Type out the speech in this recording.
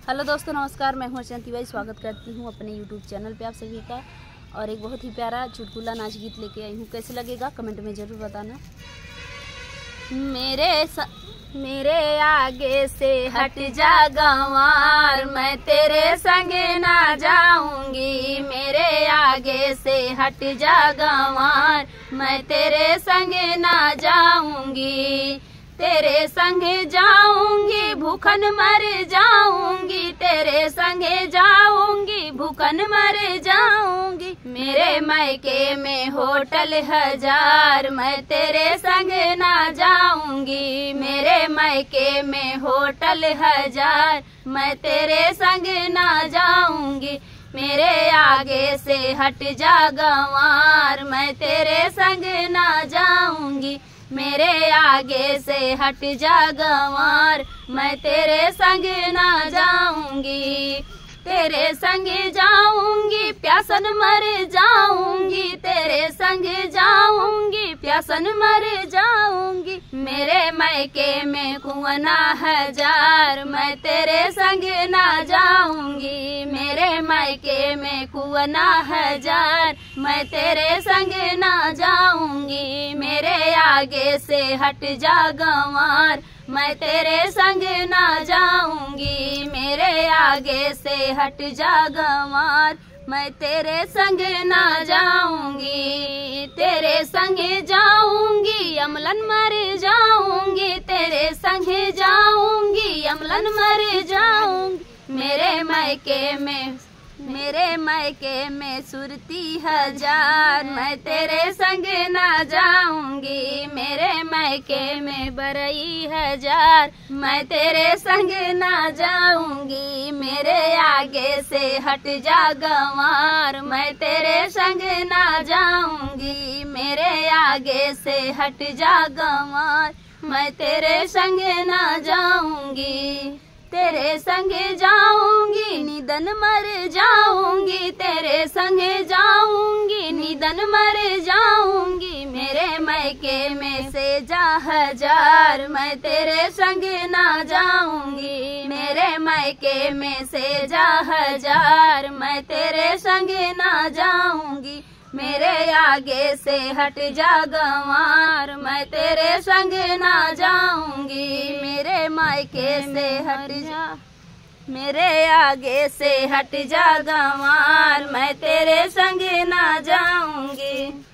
Hello दोस्तों, नमस्कार। मैं हूं अर्चना तिवारी। स्वागत करती हूं अपने यूट्यूब चैनल पे आप सभी का। और एक बहुत ही प्यारा चुटकुला नाच गीत लेके आई हूं। कैसे लगेगा कमेंट में ज़रूर बताना। मेरे आगे से हट जा गंवार, मैं तेरे संग ना जाऊंगी। मेरे आगे से हट जा गंवार, मैं तेरे संग ना जाऊंगी। तेरे संग जाऊंगी भूखन मर जाऊंगी। तेरे संग जाऊंगी भूखन मर जाऊंगी। मेरे मायके में होटल हजार, मैं तेरे संग ना जाऊंगी। मेरे मायके में होटल हजार, मैं तेरे संग ना जाऊंगी। मेरे आगे से हट जा गंवार, मैं तेरे संग ना जाऊंगी। मेरे आगे से हट जा गंवार, मैं तेरे संग ना जाऊंगी। तेरे संग जाऊंगी प्यासन मर जाऊंगी। तेरे संग जाऊंगी प्यासन मर जाऊंगी। मेरे मायके में कुआं हजार, मैं तेरे संग ना जाऊंगी। मेरे मायके में कुआं हजार, मैं तेरे संग ना जाऊंगी। मेरे आगे से हट जा गंवार, मैं तेरे संग ना जाऊंगी। मेरे आगे से हट जा गंवार, मैं तेरे संग ना जाऊंगी। तेरे संग जाऊंगी अमलन मर जाऊंगी। तेरे संग जाऊंगी अमलन मर जाऊंगी। मेरे मायके में सुरती हजार, मैं तेरे संग ना जाऊंगी। मेरे मायके में बरई हजार, मैं तेरे संग ना जाऊंगी। मेरे आगे से हट जा गंवार, मैं तेरे संग ना जाऊंगी। मेरे आगे से हट जा गंवार, मैं तेरे संग ना जाऊंगी। तेरे संग जाऊंगी निधन मर जाऊंगी। तेरे संग जाऊंगी निधन मर जाऊंगी। मेरे मायके में से जा हजार, मैं तेरे संग ना जाऊंगी। मेरे मायके में से जा हजार, मैं तेरे संग ना जाऊंगी। मेरे आगे से हट जा गंवार, मैं तेरे संग ना जाऊंगी। मेरे मायके से हट जा, मेरे आगे से हट जा गंवार, मैं तेरे संग ना जाऊंगी।